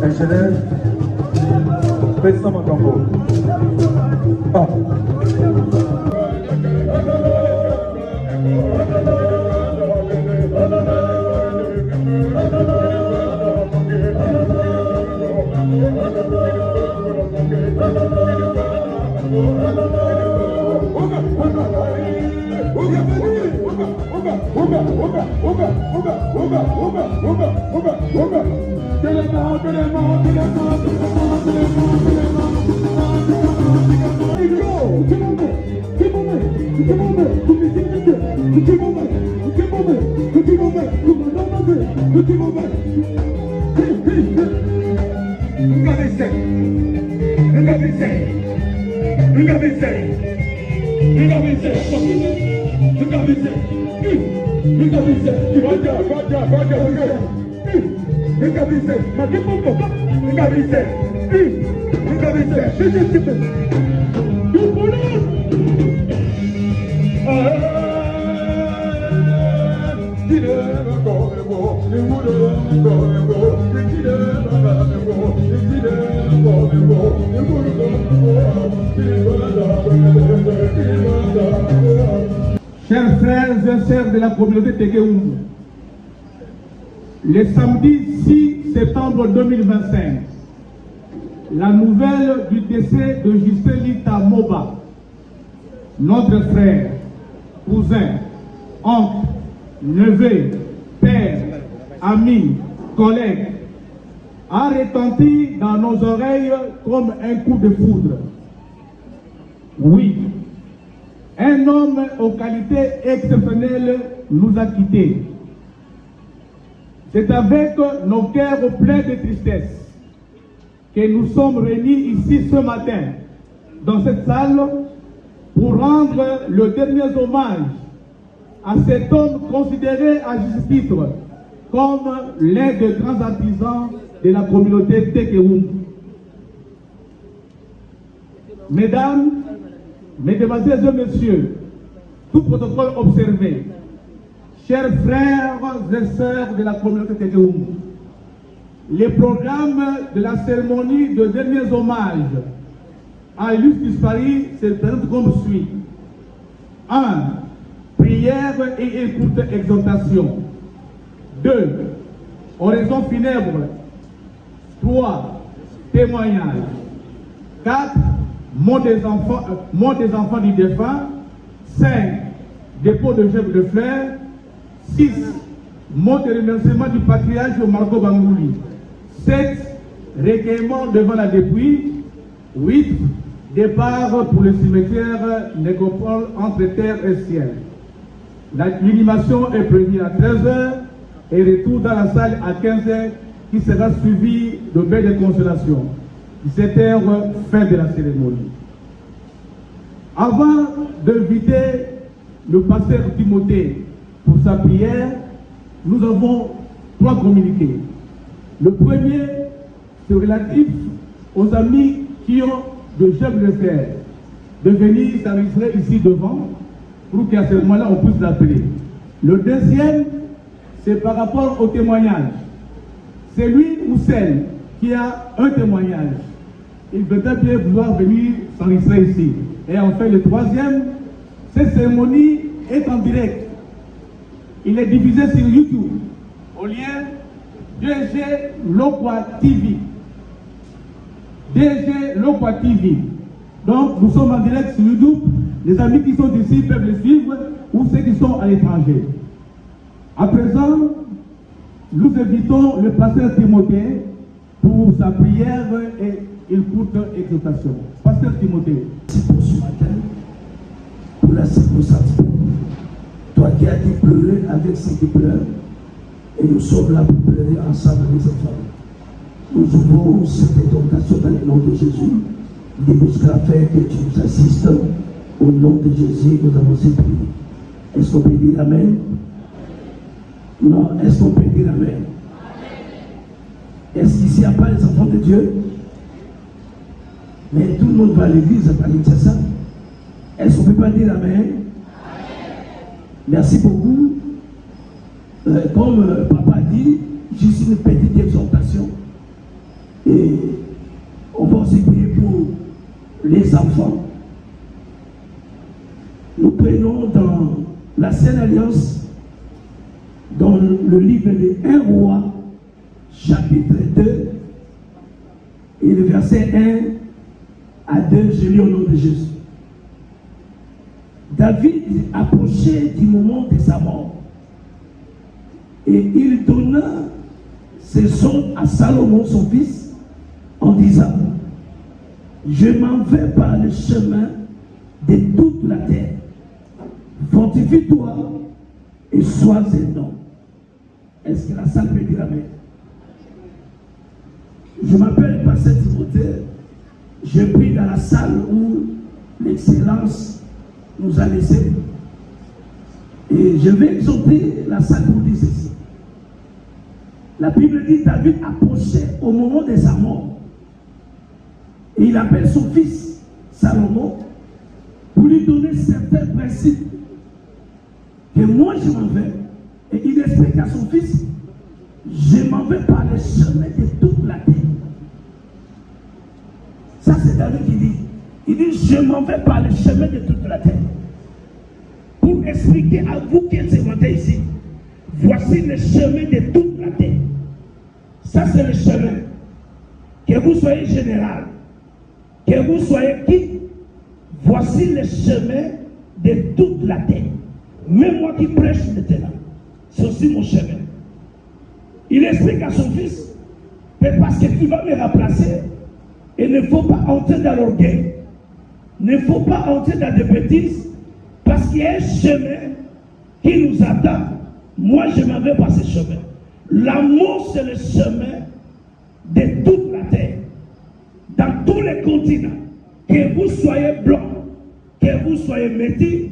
Ingénieur, faites ça mon tambour. Ah. Chers frères et sœurs de la communauté Tekeumbu, le samedi 6 septembre 2025, la nouvelle du décès de Justin Lita Moba, notre frère, cousin, oncle, neveu, père, ami, collègue, a retenti dans nos oreilles comme un coup de foudre. Oui, un homme aux qualités exceptionnelles nous a quittés. C'est avec nos cœurs pleins de tristesse que nous sommes réunis ici ce matin, dans cette salle, pour rendre le dernier hommage à cet homme considéré à juste titre comme l'un des grands artisans de la communauté Tekeum. Mesdames, Mesdemoiselles et Messieurs, tout protocole observé, chers frères et sœurs de la communauté Tekeum, les programmes de la cérémonie de derniers hommages à l'illustre disparu se présentent comme suit. 1. Prière et une courte exhortation. 2. Oraison funèbre. 3. Témoignage. 4. Mort des enfants du défunt. 5. Dépôt de jeux de fleurs. 6. Mot de remerciement du patriarche Marco Bangouli. 7. Recueillement devant la dépouille. 8. Départ pour le cimetière nécropole entre terre et ciel. L'inhumation est prévue à 13h et retour dans la salle à 15h qui sera suivi de bain de consolation. 17h, fin de la cérémonie. Avant d'inviter le pasteur Timothée pour sa prière, nous avons 3 communiqués. Le premier, c'est relatif aux amis qui ont de jeunes de faire, de venir s'enregistrer ici devant pour qu'à ce moment-là on puisse l'appeler. Le deuxième, c'est par rapport au témoignage. C'est lui ou celle qui a un témoignage. Il peut-être bien vouloir venir s'enregistrer ici. Et enfin, le troisième, cette cérémonie est en direct. Il est diffusé sur YouTube au lien DG Lokwa TV. DG Lokwa TV. Donc, nous sommes en direct sur YouTube. Les amis qui sont ici peuvent le suivre ou ceux qui sont à l'étranger. À présent, nous invitons le pasteur Timothée pour sa prière et une courte exhortation. Pasteur Timothée. C'est pour ce matin, pour la circonstance. Toi qui as dit pleurer avec ceux qui pleurent, et nous sommes là pour pleurer ensemble avec cette famille. Nous ouvrons cette exhortation dans le nom de Jésus. Il busquera faire que tu nous assistes. Au nom de Jésus, nous avons ces prières. Est-ce qu'on peut dire Amen? Non, est-ce qu'on peut dire Amen? Est-ce qu'ici il n'y a pas les enfants de Dieu? Mais tout le monde va à l'église, c'est ça? Est-ce qu'on ne peut pas dire Amen? Merci beaucoup. Comme papa dit, juste une petite exhortation. Et on va aussi prier pour les enfants. Nous prenons dans la Sainte Alliance, dans le livre de 1 Roi, chapitre 2, et le verset 1 à 2, je lis au nom de Jésus. David approchait du moment de sa mort, et il donna ses sons à Salomon, son fils, en disant: je m'en vais par le chemin de toute la terre. Fortifie-toi et sois un homme. Est-ce que la salle peut dire Amen? Je m'appelle Pasteur Timothée. Je prie dans la salle où l'excellence nous a laissés. Et je vais exhorter la salle pour dire ceci. La Bible dit: David approchait au moment de sa mort. Et il appelle son fils Salomon pour lui donner certains principes. Et moi je m'en vais. Et il explique à son fils: je m'en vais par le chemin de toute la terre. Ça c'est David qui dit. Il dit: je m'en vais par le chemin de toute la terre. Pour expliquer à vous qui êtes ce matin ici, voici le chemin de toute la terre. Ça c'est le chemin. Que vous soyez général, que vous soyez qui, voici le chemin de toute la terre. Même moi qui prêche maintenant, c'est aussi mon chemin. Il explique à son fils Mais parce que tu vas me remplacer, il ne faut pas entrer dans l'orgueil. Il ne faut pas entrer dans des bêtises, parce qu'il y a un chemin qui nous attend. Moi, je m'en vais par ce chemin. L'amour, c'est le chemin de toute la terre. Dans tous les continents, que vous soyez blanc, que vous soyez métis,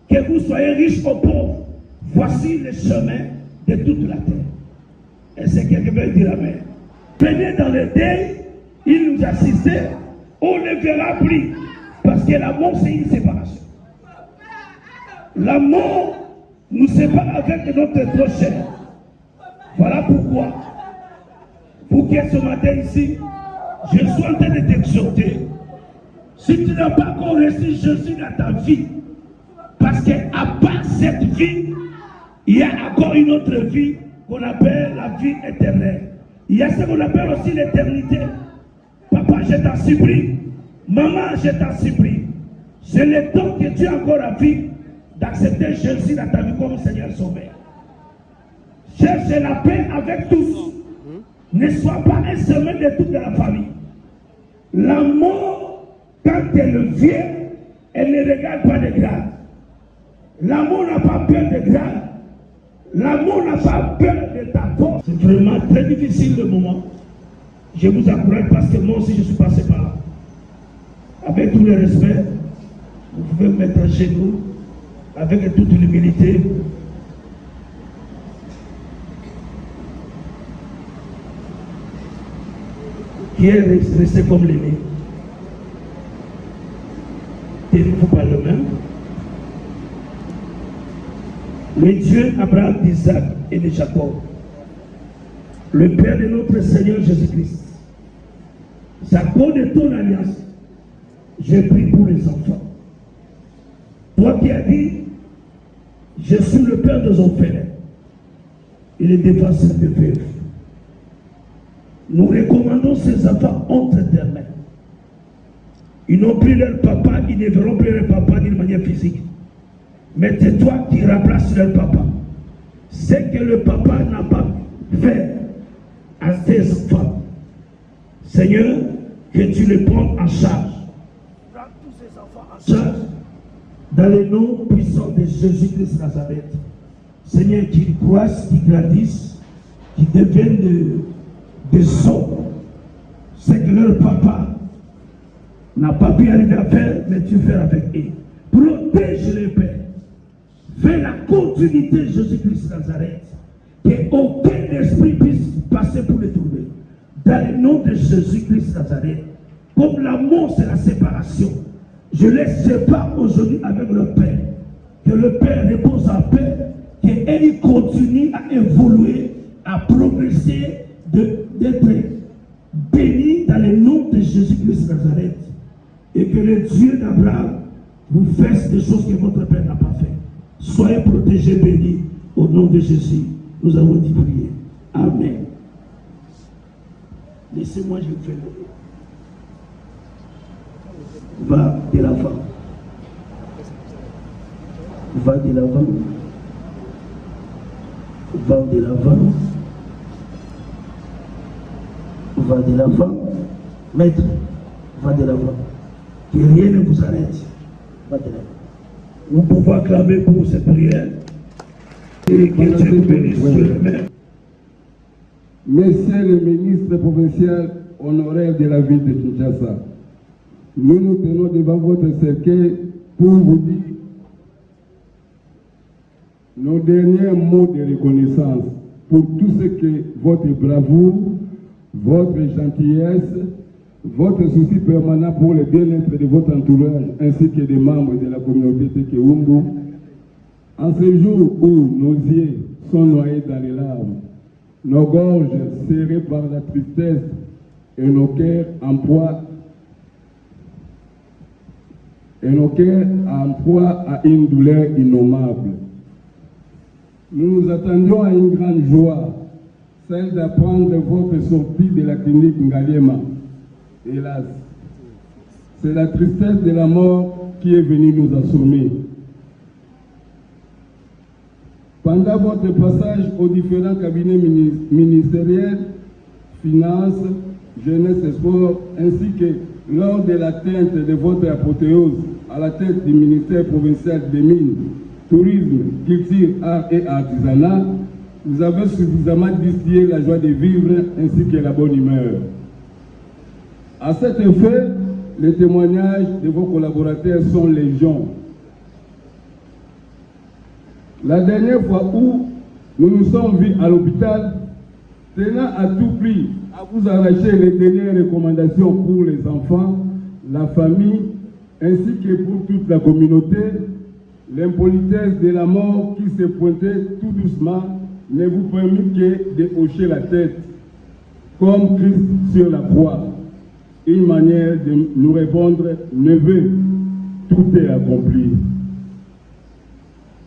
que vous soyez riche ou pauvre, voici le chemin de toute la terre. Et c'est quelqu'un qui veut dire amen. Venez dans le deuil, il nous assistait, on ne verra plus. Parce que l'amour, c'est une séparation. L'amour nous sépare avec notre trop cher. Voilà pourquoi, vous qui êtes ce matin ici, je suis en train de t'exhorter. Si tu n'as pas encore reçu Jésus dans ta vie, parce qu'à part cette vie, il y a encore une autre vie qu'on appelle la vie éternelle. Il y a ce qu'on appelle aussi l'éternité. Papa, je t'en supplie. Maman, je t'en supplie. C'est le temps que tu as encore la vie d'accepter Jésus dans ta vie comme Seigneur Sauveur. Cherche la paix avec tous. Ne sois pas un seul de toute la famille. La mort, quand elle vient, elle ne regarde pas de grade. L'amour n'a pas peur de grade. L'amour n'a pas peur de ta force. C'est vraiment très difficile le moment. Je vous encourage parce que moi aussi je suis passé par là. Avec tout le respect, vous pouvez vous mettre chez nous, avec toute l'humilité. Qui est resté comme l'aîné. Il ne faut pas le même. Le Dieu Abraham, d'Isaac et de Jacob, le Père de notre Seigneur Jésus-Christ, Jacob de ton alliance, j'ai pris pour les enfants. Toi qui as dit, je suis le Père des orphelins et le défenseur des veuves. Nous recommandons ces enfants entre tes mains. Ils n'ont plus leur papa, ils ne verront plus leur papa d'une manière physique. Mais c'est toi qui remplaces leur papa. C'est que le papa n'a pas fait à ses enfants. Seigneur, que tu les prends en charge. Prends tous ces enfants en charge. Dans le nom puissant de Jésus-Christ Nazareth. Seigneur, qu'ils croissent, qu'ils grandissent, qu'ils deviennent des hommes. C'est que leur papa n'a pas pu arriver à faire, mais tu fais avec eux. Protège les pères. Fais la continuité de Jésus-Christ Nazareth. Qu'aucun esprit puisse passer pour les trouver. Dans le nom de Jésus-Christ Nazareth. Comme l'amour, c'est la séparation. Je les sépare aujourd'hui avec le Père. Que le Père repose en paix. Qu'il continue à évoluer, à progresser, d'être béni dans le nom de Jésus-Christ Nazareth. Et que le Dieu d'Abraham vous fasse des choses que votre Père n'a pas fait. Soyez protégés, bénis, au nom de Jésus. Nous avons dit prier. Amen. Laissez-moi, je vous fais le... Va de l'avant. Va de l'avant. Va de l'avant. Va de l'avant. Maître, va de l'avant. Que rien ne vous arrête. Va de l'avant. Nous pouvons acclamer pour cette prière. Et que Dieu nous bénisse sur le même. Monsieur le ministre provincial honoraire de la ville de Kinshasa, nous nous tenons devant votre cercueil pour vous dire nos derniers mots de reconnaissance pour tout ce que votre bravoure, votre gentillesse, votre souci permanent pour le bien-être de votre entourage ainsi que des membres de la communauté Tekeumbu, en ce jour où nos yeux sont noyés dans les larmes, nos gorges serrées par la tristesse et nos cœurs en proie à une douleur innommable. Nous nous attendions à une grande joie, celle d'apprendre votre sortie de la clinique Ngaliema. Hélas, c'est la tristesse de la mort qui est venue nous assommer. Pendant votre passage aux différents cabinets ministériels, finances, jeunesse et sport, ainsi que lors de l'atteinte de votre apothéose à la tête du ministère provincial des Mines, Tourisme, Culture, Art et Artisanat, vous avez suffisamment distillé la joie de vivre ainsi que la bonne humeur. À cet effet, les témoignages de vos collaborateurs sont légion. La dernière fois où nous nous sommes vus à l'hôpital, tenant à tout prix à vous arracher les dernières recommandations pour les enfants, la famille, ainsi que pour toute la communauté, l'impolitesse de la mort qui se pointait tout doucement ne vous permet que de hocher la tête, comme Christ sur la croix. Une manière de nous répondre, neveu, tout est accompli.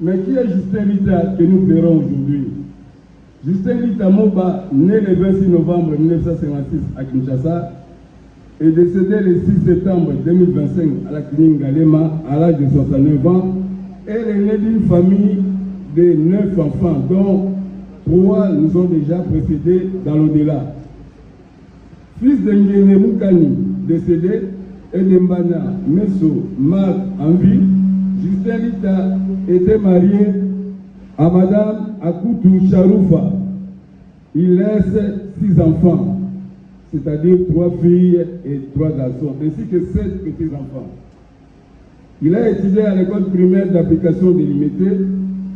Mais qui est Justin Lita que nous verrons aujourd'hui? Justin Lita Moba, né le 26 novembre 1956 à Kinshasa, est décédé le 6 septembre 2025 à la clinique Galema à l'âge de 69 ans. Elle est née d'une famille de 9 enfants, dont 3 nous ont déjà précédés dans l'au-delà. Fils de Ngene Moukani, décédé, et de Mbana Messo Marc en vie, Justin Lita était marié à Madame Akoutou Charoufa. Il laisse 6 enfants, c'est-à-dire 3 filles et 3 garçons, ainsi que 7 petits-enfants. Il a étudié à l'école primaire d'application délimitée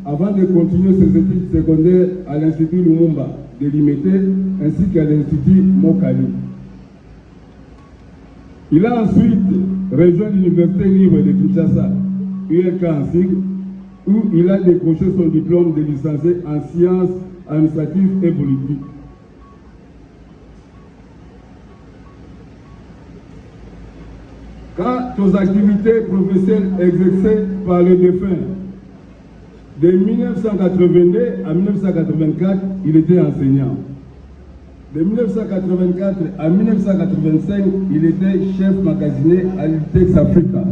avant de continuer ses études secondaires à l'Institut Lumumba délimité ainsi qu'à l'Institut Mokali. Il a ensuite rejoint l'Université libre de Kinshasa, ULK en sigle, où il a décroché son diplôme de licencié en sciences administratives et politiques. Quant aux activités professionnelles exercées par le défunt, de 1982 à 1984, il était enseignant. De 1984 à 1985, il était chef magasinier à l'Itex Africa.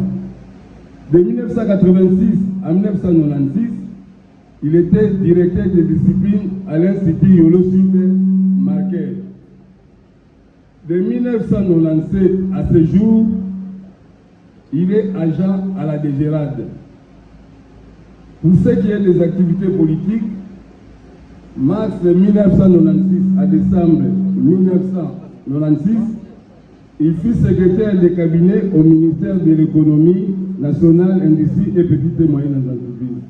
De 1986 à 1996, il était directeur de discipline à l'Institut Yolo Sud Marquet. De 1997 à ce jour, il est agent à la DGRAD. Pour ce qui est des activités politiques, mars 1996 à décembre 1996, il fut secrétaire de cabinet au ministère de l'économie nationale, industrie et petites et moyennes entreprises.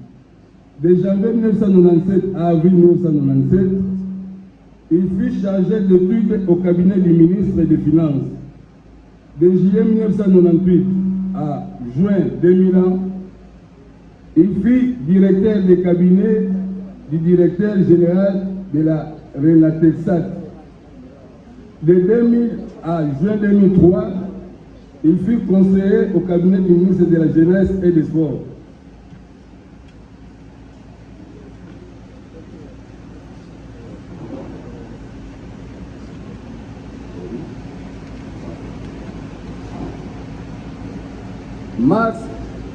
De janvier 1997 à avril 1997, il fut chargé d'études au cabinet du ministre des Finances. De juillet 1998 à juin 2001, il fut directeur de cabinet du directeur général de la Renatexat. De 2000 à juin 2003, il fut conseiller au cabinet du ministre de la Jeunesse et des Sports.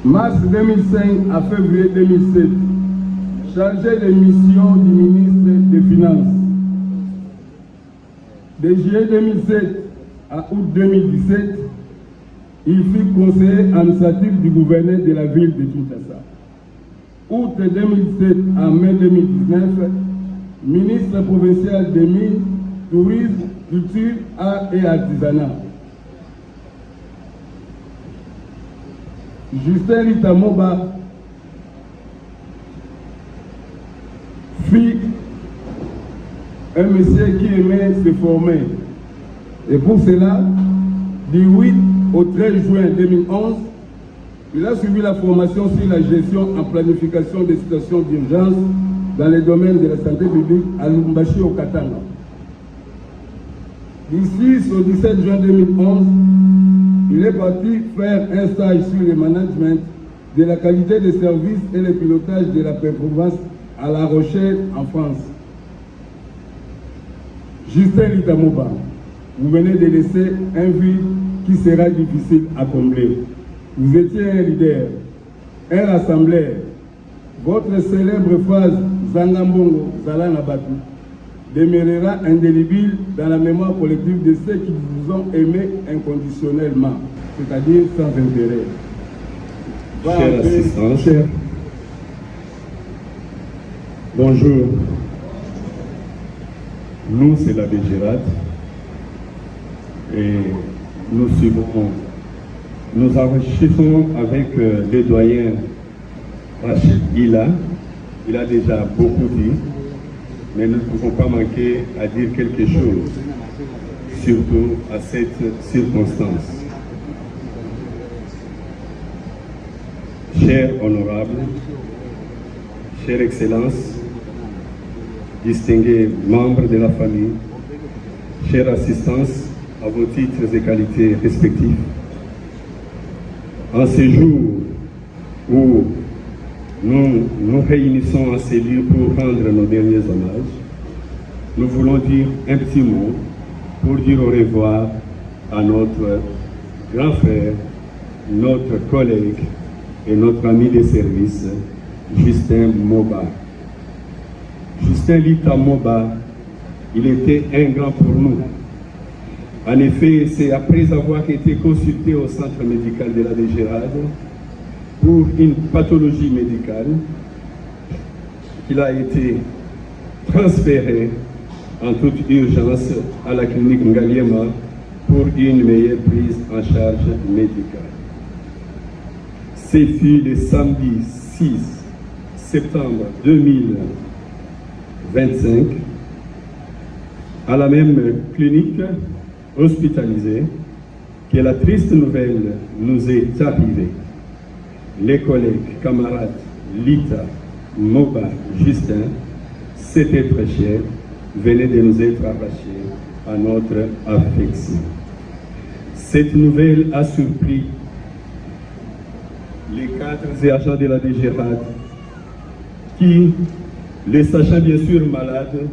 Mars 2005 à février 2007, chargé de mission du ministre des Finances. De juillet 2007 à août 2017, il fut conseiller administratif du gouverneur de la ville de Kinshasa. Août 2007 à mai 2019, ministre provincial des Mines, Tourisme, Culture, Art et Artisanat. Justin Lita Moba fut un monsieur qui aimait se former. Et pour cela, du 8 au 13 juin 2011, il a suivi la formation sur la gestion en planification des situations d'urgence dans les domaines de la santé publique à Lubumbashi au Katanga. Du 6 au 17 juin 2011, il est parti faire un stage sur le management de la qualité des services et le pilotage de la performance à La Rochelle, en France. Justin Lita Moba, vous venez de laisser un vide qui sera difficile à combler. Vous étiez un leader, un rassembleur. Votre célèbre phrase Zangambongo Zala Nabatu demeurera indélébile dans la mémoire collective de ceux qui vous ont aimé inconditionnellement, c'est-à-dire sans intérêt. Chère assistance, bonjour. Nous, c'est l'abbé Gérard et nous enrichissons avec le doyen Rachid Ila. Il a déjà beaucoup dit, mais nous ne pouvons pas manquer à dire quelque chose, surtout à cette circonstance. Chers honorables, chère Excellence, distingués membres de la famille, chère assistance à vos titres et qualités respectifs, en ce jour où nous nous réunissons en ces lieux pour rendre nos derniers hommages, nous voulons dire un petit mot pour dire au revoir à notre grand frère, notre collègue et notre ami de service, Justin Moba. Justin Lita Moba, il était un grand pour nous. En effet, c'est après avoir été consulté au centre médical de l'abbé Gérard pour une pathologie médicale qu'il a été transféré en toute urgence à la clinique Ngaliema pour une meilleure prise en charge médicale. Ce fut le samedi 6 septembre 2025, à la même clinique hospitalisée, que la triste nouvelle nous est arrivée. Les collègues, camarades, Lita, Moba, Justin, cet être cher, venait de nous être arrachés à notre affection. Cette nouvelle a surpris les cadres et agents de la DGRAD qui, les sachant bien sûr malades,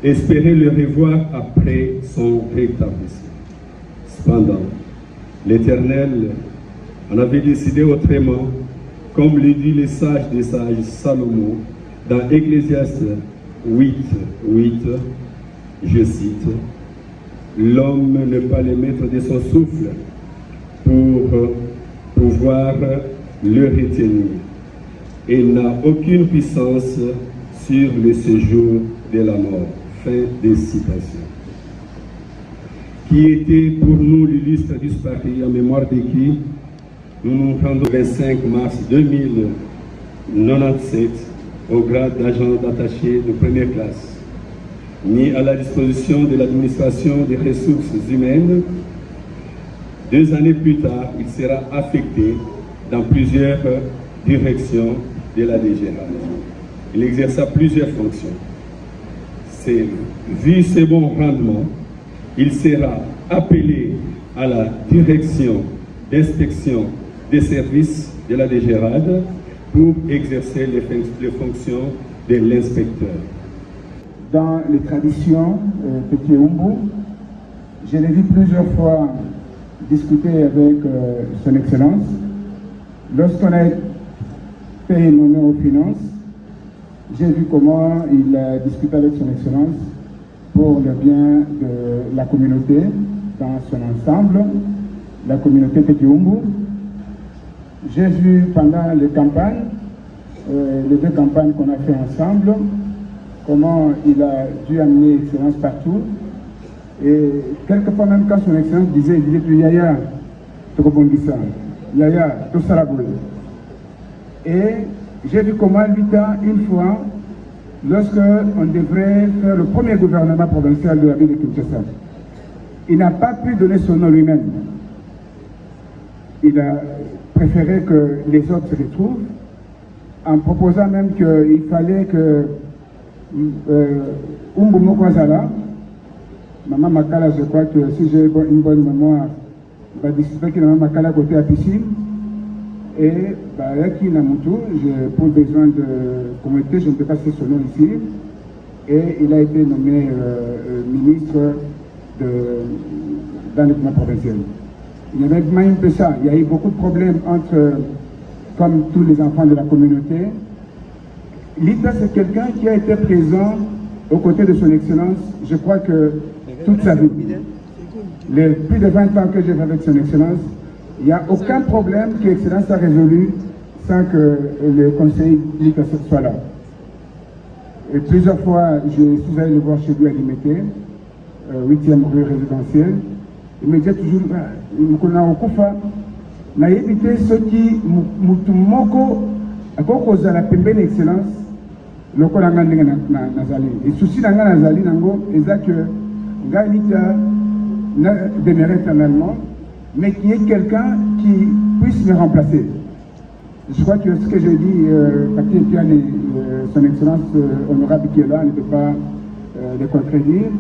espéraient le revoir après son rétablissement. Cependant, l'Éternel en avait décidé autrement, comme le dit le sage des sages Salomon dans Ecclésiaste 8, je cite, « L'homme n'est pas le maître de son souffle pour pouvoir le retenir et n'a aucune puissance sur le séjour de la mort. » Fin de citation. Qui était pour nous l'illustre disparu en mémoire de qui nous nous rendons le 25 mars 2097 au grade d'agent d'attaché de première classe, mis à la disposition de l'administration des ressources humaines. 2 années plus tard, il sera affecté dans plusieurs directions de la DGRAD. Il exerça plusieurs fonctions. Vu ses bons rendements, il sera appelé à la direction d'inspection des services de la DGRAD pour exercer les fonctions de l'inspecteur. Dans les traditions Petit Umbu, je l'ai vu plusieurs fois discuter avec son Excellence. Lorsqu'on a été nommé aux finances, j'ai vu comment il a discuté avec son Excellence pour le bien de la communauté dans son ensemble, la communauté Petit Umbu. J'ai vu pendant les campagnes, les 2 campagnes qu'on a fait ensemble, comment il a dû amener Excellence partout. Et quelquefois même quand son Excellence disait Yaya, Tokobongisa, Yaya, Tosaraboule. Et j'ai vu comment Lita, une fois, lorsqu'on devrait faire le premier gouvernement provincial de la ville de Kinshasa, il n'a pas pu donner son nom lui-même. Il a préféré que les autres se retrouvent, en proposant même qu'il fallait que Umbu Mokwazala, Maman Makala, je crois que si j'ai une bonne mémoire, va discuter que Maman Makala côté à piscine. Et Yaki Namutu, pour besoin de communauté, je ne peux pas citer son nom ici. Et il a été nommé ministre dans le gouvernement provincial. Il y avait même peu ça. Il y a eu beaucoup de problèmes entre, comme tous les enfants de la communauté. Lita, c'est quelqu'un qui a été présent aux côtés de son Excellence, je crois que toute sa vie, les plus de 20 ans que j'ai fait avec son Excellence, il n'y a aucun problème que l'Excellence a résolu sans que le conseil soit là. Et plusieurs fois, je suis allé le voir chez lui à Limité, 8e rue résidentielle. Il me disait toujours, na évité ceux qui mutumoko à la pembeni excellence le ko nanga ndenge nazali et souci nanga nazali nango eza que ngalita na demeurer éternellement mais qu'il y ait quelqu'un qui puisse me remplacer. Je crois que ce que j'ai dit Patrick Pian et son excellence honorable qui est là ne peut pas le contredire.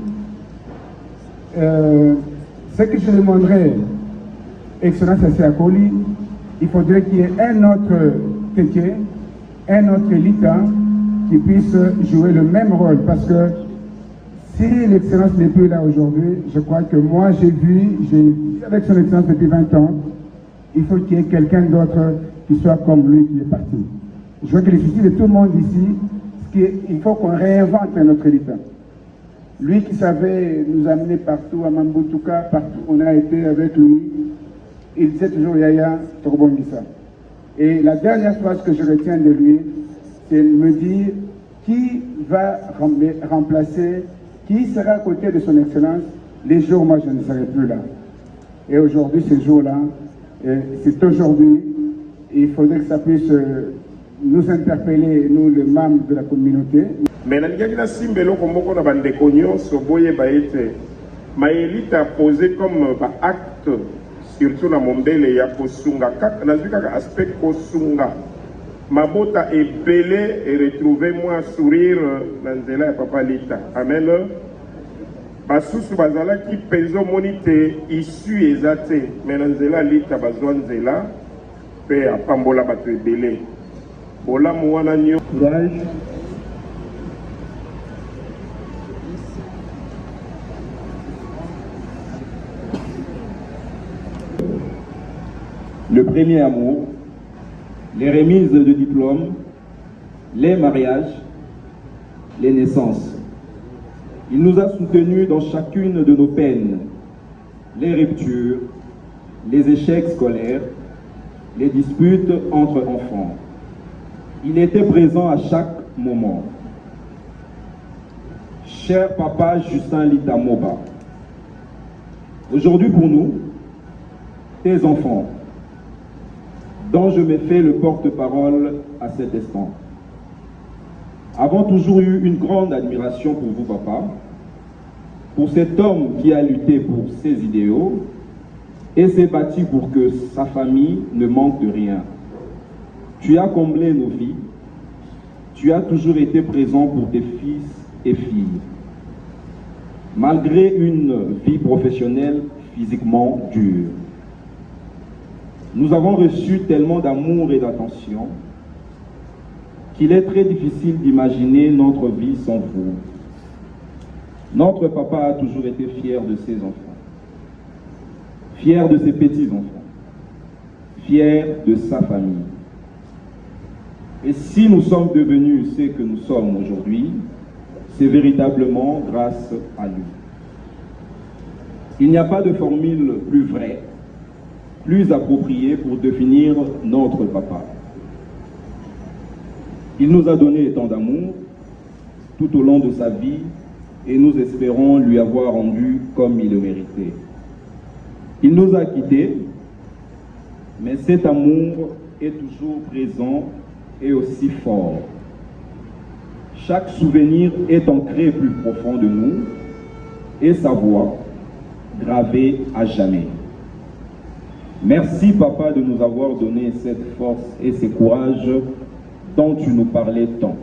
Ce que je demanderais Excellence Asseakoli, il faudrait qu'il y ait un autre Tétié, un autre Lita qui puisse jouer le même rôle. Parce que si l'Excellence n'est plus là aujourd'hui, je crois que moi j'ai vu avec son Excellence depuis 20 ans, il faut qu'il y ait quelqu'un d'autre qui soit comme lui qui est parti. Je vois que les soucis de tout le monde ici, il faut qu'on réinvente notre Lita. Lui qui savait nous amener partout, à Mambutuka, partout où on a été avec lui, il disait toujours Yaya Torbongisa. Et la dernière phrase que je retiens de lui, c'est de me dire qui va remplacer, qui sera à côté de son Excellence les jours où moi je ne serai plus là. Et aujourd'hui, ces jours-là, c'est aujourd'hui, il faudrait que ça puisse nous interpeller, nous, les membres de la communauté. Mais na simbelo komboko na bandeko nyonso boye baete Maëlite a posé comme acte surtout na mondele ya kosunga kaka nazwi kaka aspect kosunga mabota ebele et retrouver moi sourire na nzela ya papa Lita. Amen. Basusu bazala ki penzo monite issu ezate mais na nzela Lita bazwa nzela pe apambola bato ebele bola mwana nyo Courage. Le premier amour, les remises de diplômes, les mariages, les naissances. Il nous a soutenus dans chacune de nos peines, les ruptures, les échecs scolaires, les disputes entre enfants. Il était présent à chaque moment. Cher papa Justin Lita Moba, aujourd'hui pour nous, tes enfants, dont je me fais le porte-parole à cet instant, avons toujours eu une grande admiration pour vous, papa, pour cet homme qui a lutté pour ses idéaux et s'est battu pour que sa famille ne manque de rien. Tu as comblé nos vies, tu as toujours été présent pour tes fils et filles. Malgré une vie professionnelle physiquement dure, nous avons reçu tellement d'amour et d'attention qu'il est très difficile d'imaginer notre vie sans vous. Notre papa a toujours été fier de ses enfants, fier de ses petits-enfants, fier de sa famille. Et si nous sommes devenus ce que nous sommes aujourd'hui, c'est véritablement grâce à lui. Il n'y a pas de formule plus vraie, plus appropriée pour définir notre papa. Il nous a donné tant d'amour tout au long de sa vie et nous espérons lui avoir rendu comme il le méritait. Il nous a quittés, mais cet amour est toujours présent et aussi fort. Chaque souvenir est ancré plus profond de nous et sa voix gravée à jamais. Merci papa de nous avoir donné cette force et ce courage dont tu nous parlais tant.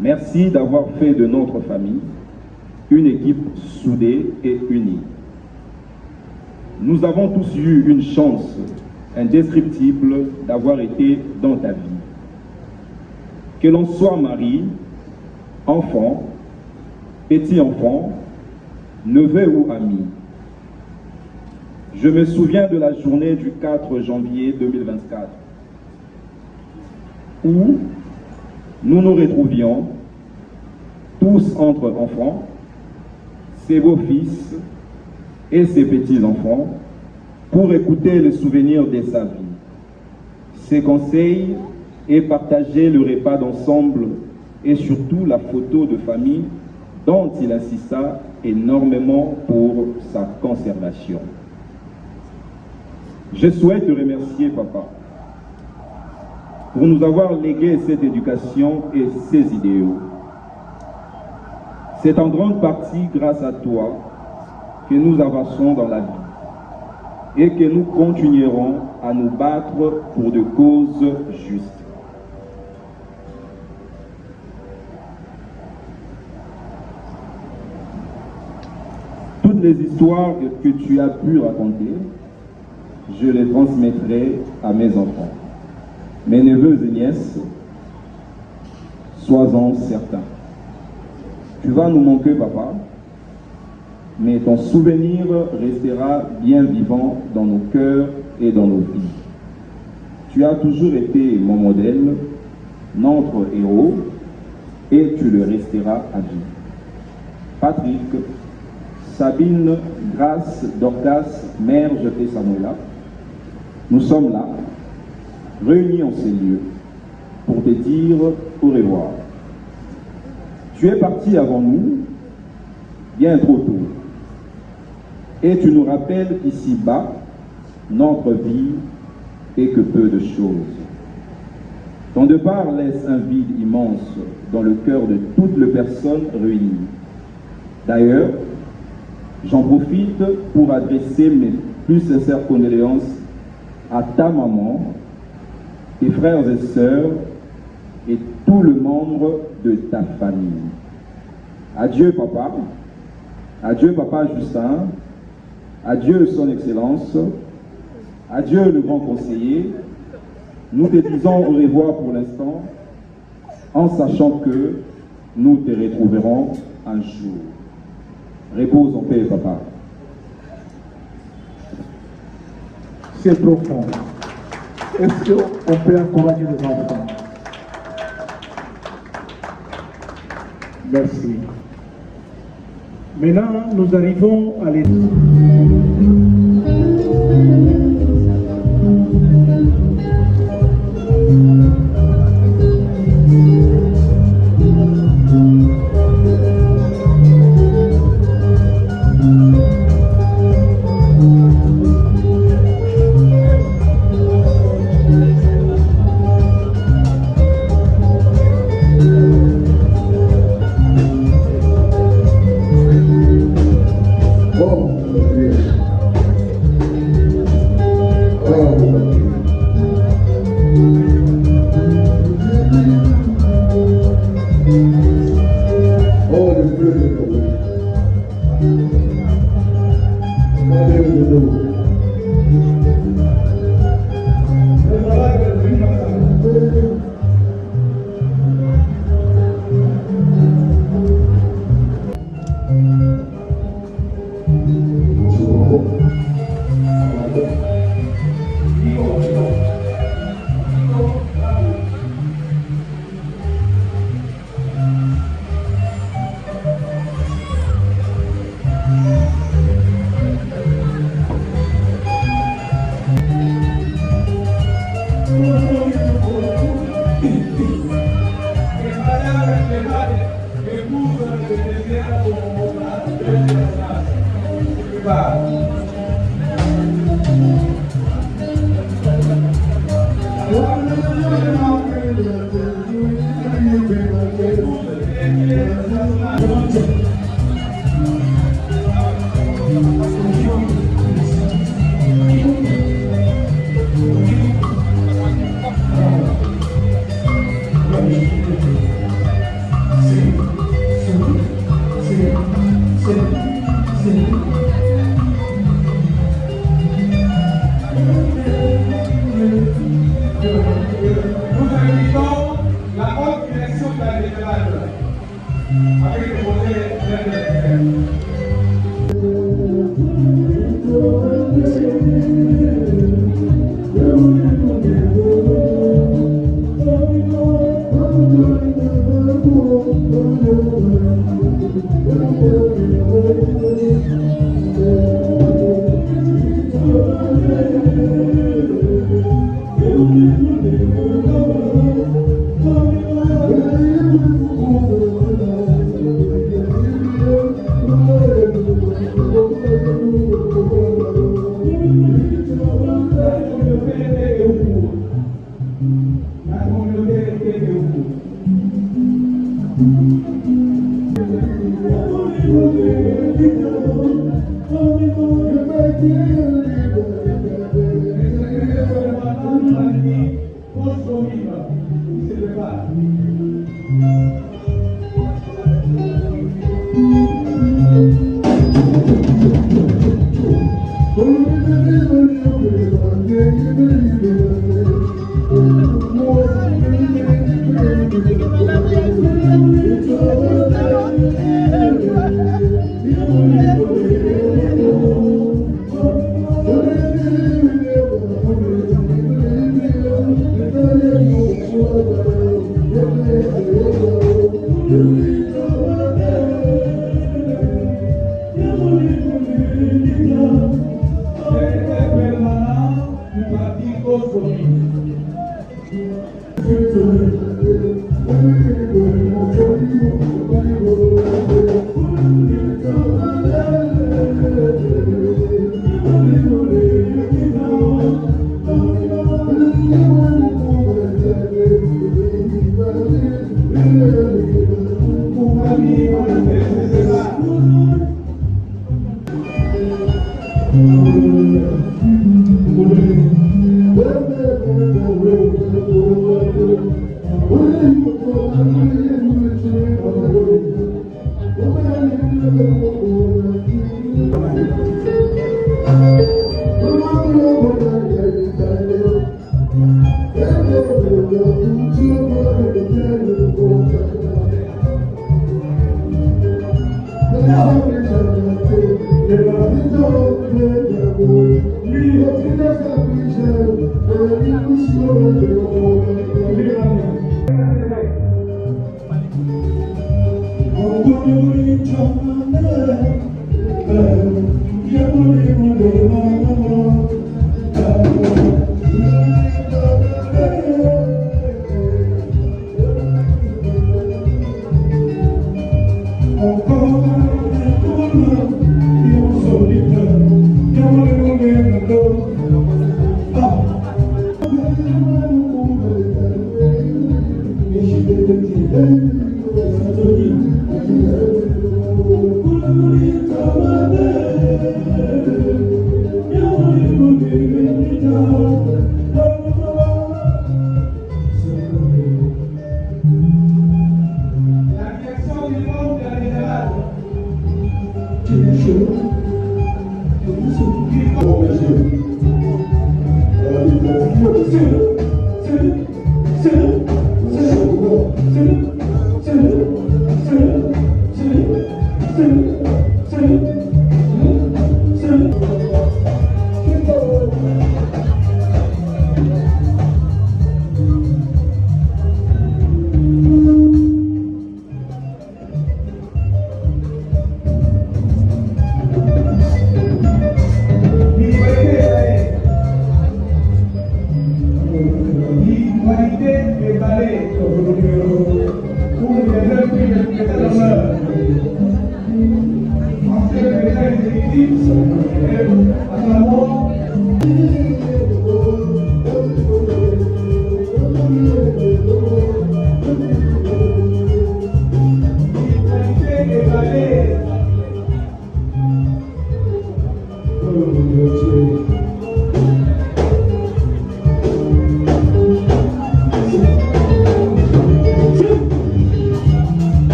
Merci d'avoir fait de notre famille une équipe soudée et unie. Nous avons tous eu une chance indescriptible d'avoir été dans ta vie. Que l'on soit mari, enfant, petit-enfant, neveu ou ami. Je me souviens de la journée du 4 janvier 2024 où nous nous retrouvions tous entre enfants, ses beaux-fils et ses petits-enfants, pour écouter les souvenirs de sa vie, ses conseils et partager le repas d'ensemble et surtout la photo de famille dont il insista énormément pour sa conservation. Je souhaite te remercier, papa, pour nous avoir légué cette éducation et ces idéaux. C'est en grande partie grâce à toi que nous avançons dans la vie et que nous continuerons à nous battre pour des causes justes. Toutes les histoires que tu as pu raconter, je les transmettrai à mes enfants. Mes neveux et nièces, sois-en certains. Tu vas nous manquer, papa, mais ton souvenir restera bien vivant dans nos cœurs et dans nos vies. Tu as toujours été mon modèle, notre héros, et tu le resteras à vie. Patrick, Sabine, Grace, Dorcas, Merge et Samuela, nous sommes là, réunis en ces lieux, pour te dire au revoir. Tu es parti avant nous, bien trop tôt, et tu nous rappelles qu'ici-bas, notre vie est que peu de choses. Ton départ laisse un vide immense dans le cœur de toutes les personnes réunies. D'ailleurs, j'en profite pour adresser mes plus sincères condoléances à ta maman, tes frères et sœurs et tout le membre de ta famille. Adieu papa, adieu papa Justin, adieu son excellence, adieu le grand conseiller. Nous te disons au revoir pour l'instant, en sachant que nous te retrouverons un jour. Repose en paix, papa. C'est profond. Est-ce qu'on peut encourager les enfants? Merci. Maintenant, nous arrivons à l'étape. Oh,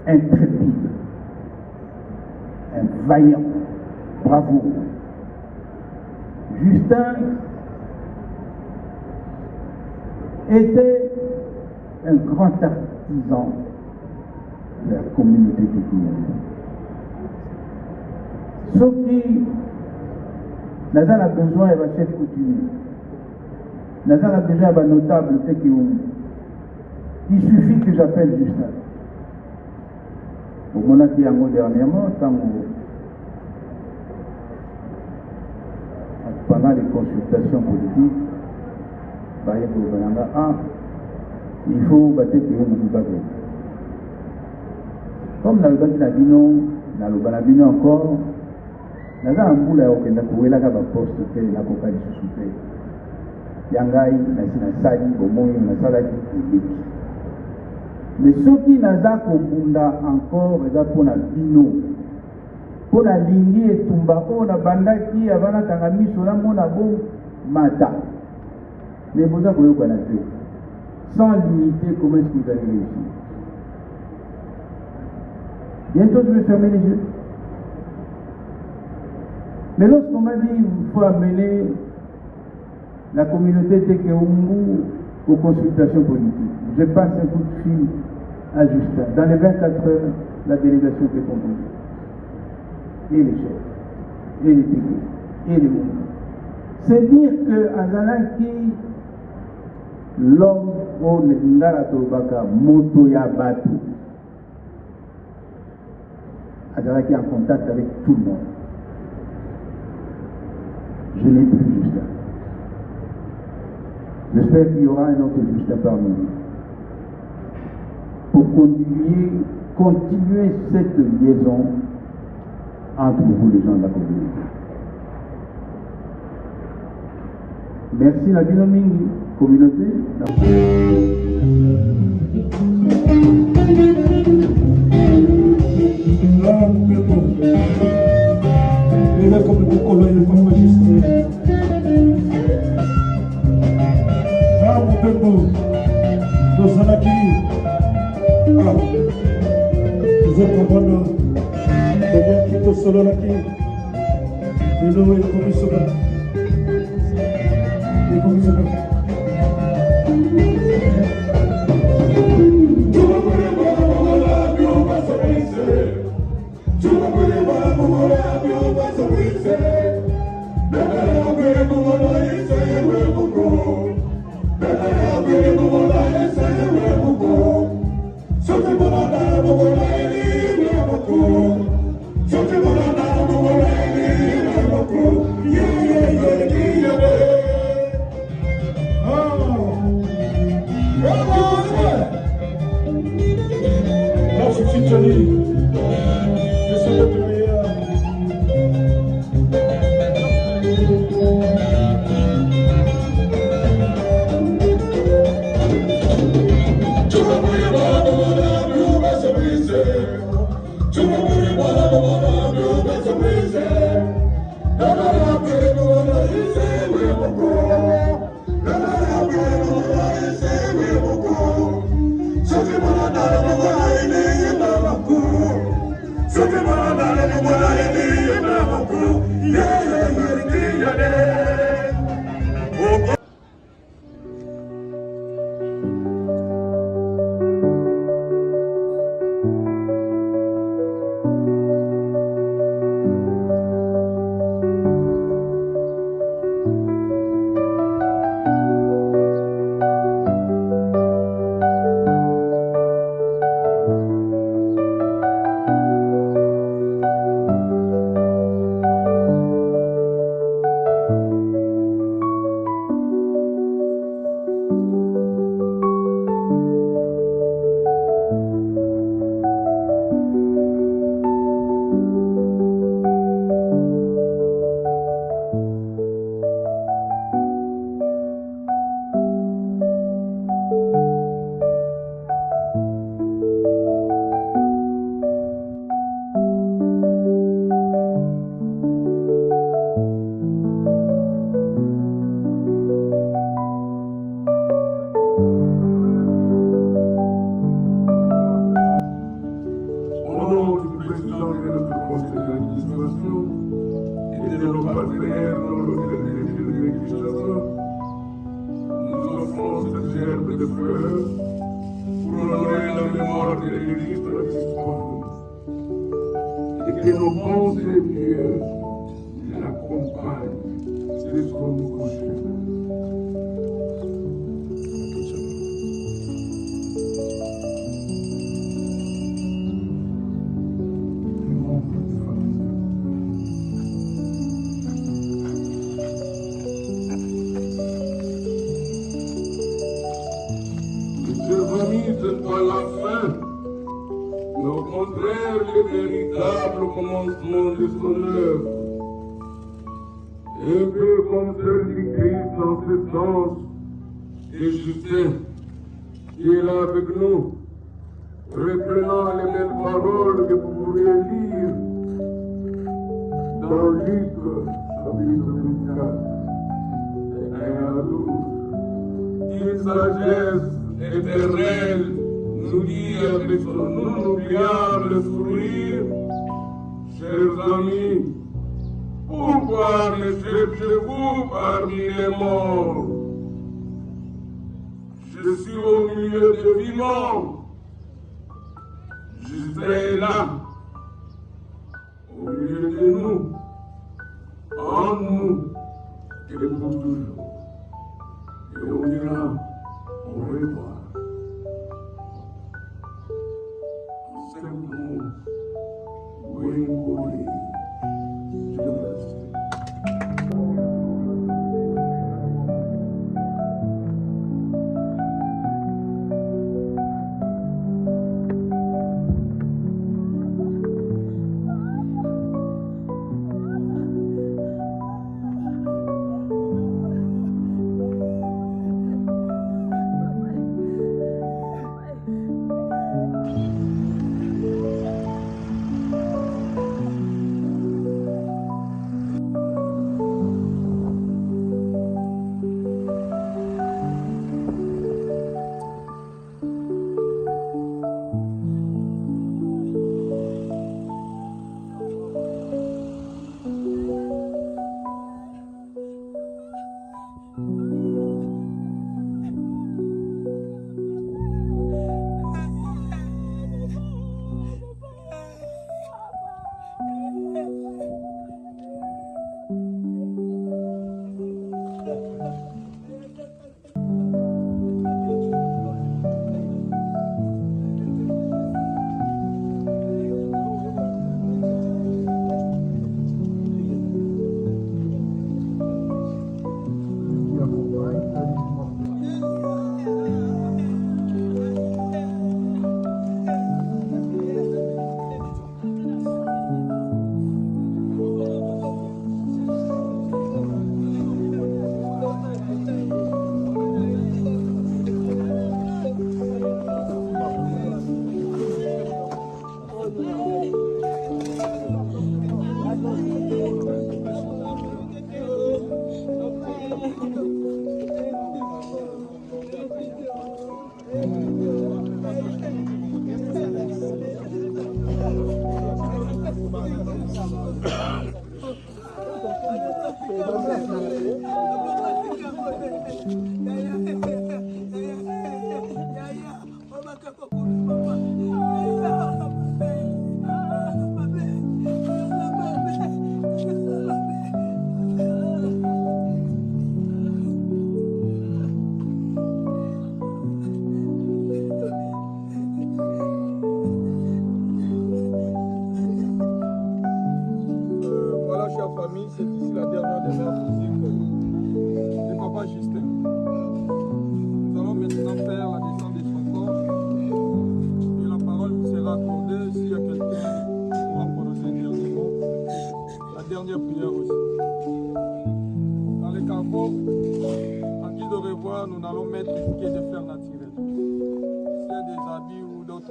Intrépide, un vaillant, bravo. Justin était un grand artisan de la communauté de Guinée. Ce qui Nazan a besoin de chef coutumier. Nazan a besoin d'un notable Tekeoum. Il suffit que j'appelle Justin. Au moment qui a dernièrement, pendant les consultations politiques, il faut battre que nous nous. Comme dans le Banabino encore, nous avons un boulot qui est un poste qui est un poste Yangai, Sali, Bomoy, Salaki, mais ceux qui n'ont pas encore, ils ont un bino. Pour la ligne et Tumba, on a bandaki, avant la Tangami, sur la monabo, Mata. Mais vous avez vu, sans l'unité, comment est-ce que vous allez réussir? Bientôt, je vais fermer les yeux. Mais lorsqu'on m'a dit qu'il faut amener la communauté Tekeoumbu aux consultations politiques, je passe un coup de fil à Justin. Dans les 24 heures, la délégation était composée. Et les chefs, et les Tekeoumbu, et les mouvements. C'est dire que Azalaki, l'homme au Ngara Tobaka, Moto Yabatu, Azalaki en contact avec tout le monde. Je n'ai plus Justin. J'espère qu'il y aura un autre Justin parmi nous. Pour continuer cette liaison entre vous, les gens de la communauté. Merci la Binomingi, communauté. comprendre combien qui est solo là qui et nous et comme ça et comme ça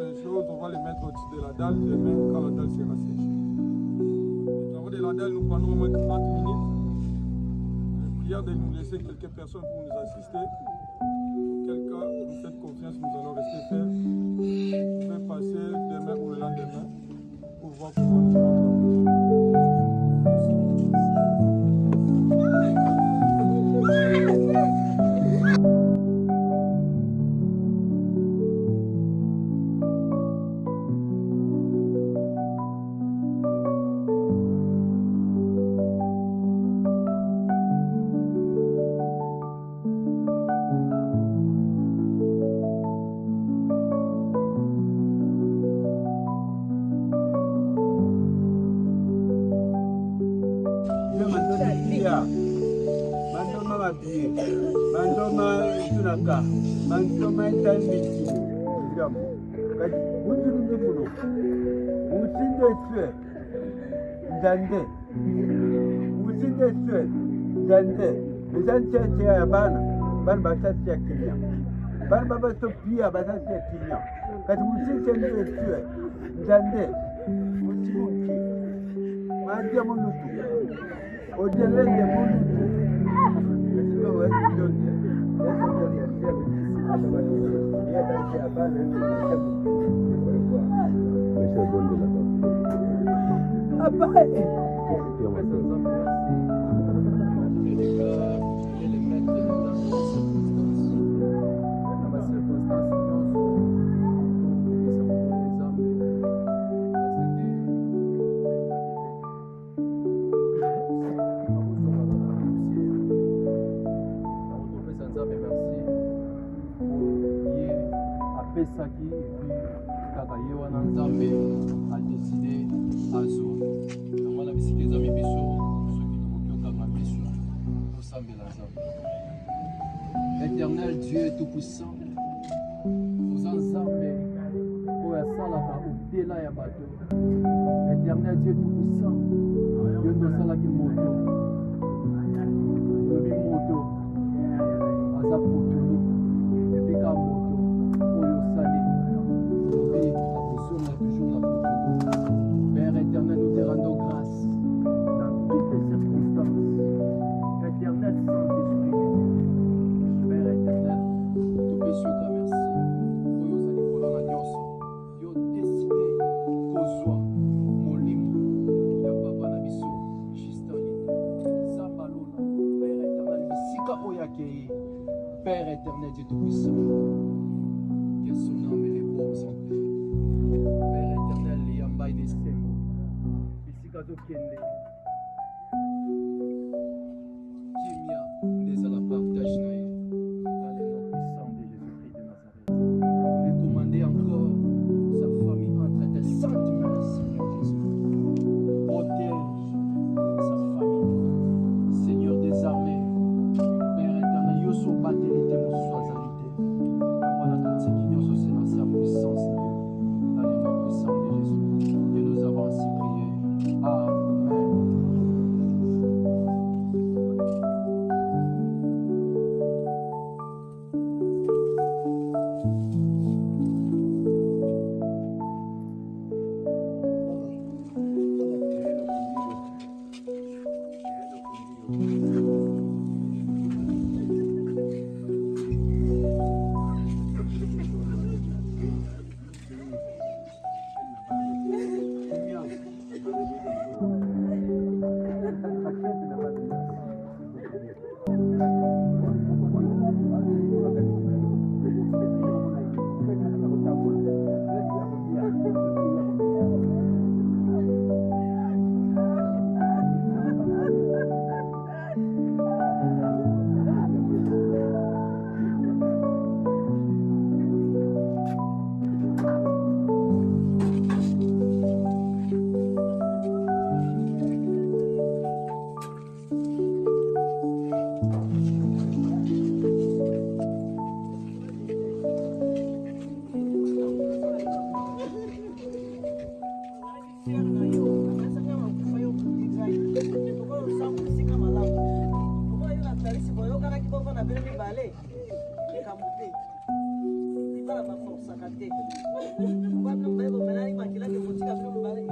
les choses, on va les mettre au-dessus de la dalle demain quand la dalle sera sèche. Les travaux de la dalle nous prendront au moins 30 minutes. Je prie de nous laisser quelques personnes pour nous assister. Auquel cas, vous faites confiance, nous allons rester faire. Je vais passer demain ou le lendemain pour voir comment nous allons. Éternel Dieu Tout-Puissant, nous ensemble, pour la salle au-delà ya bateau. Éternel Dieu Tout-Puissant, Dieu nous sala qui moto, nous vivons moto, asa potulu, et puis quand moto, pour yo salé, nous vivons toujours la potulu. Père éternel, nous te rendons grâce dans toutes les circonstances. Éternel Saint-Esprit de Dieu, Père éternel, tout péché au merci. Pour yo sali kolona nyonso, yo décidé qu'on soit mon limo, ya papa na biso, Justin Lito, Zambalona, Père éternel, Misika Oyakei, Père éternel Dieu Tout-Puissant, que son nom est repose en paix. Père éternel, les Yambai des Sembo, Misika Zokende, Kimia, des à la partage naïe, dans le nom puissant de Jésus-Christ de Nazareth. Recommandez encore sa famille entre tes saintes mains, Seigneur Jésus. Protège sa famille, Seigneur des armées, Père éternel, yo so battelité mon soixalité. Voilà toute cette union c'est dans sa puissance, dans le nom puissant de Jésus. Et nous avons ainsi prié. Amen. te. Kwa mna mbaye bo manani kwa kila ke motika vile mbale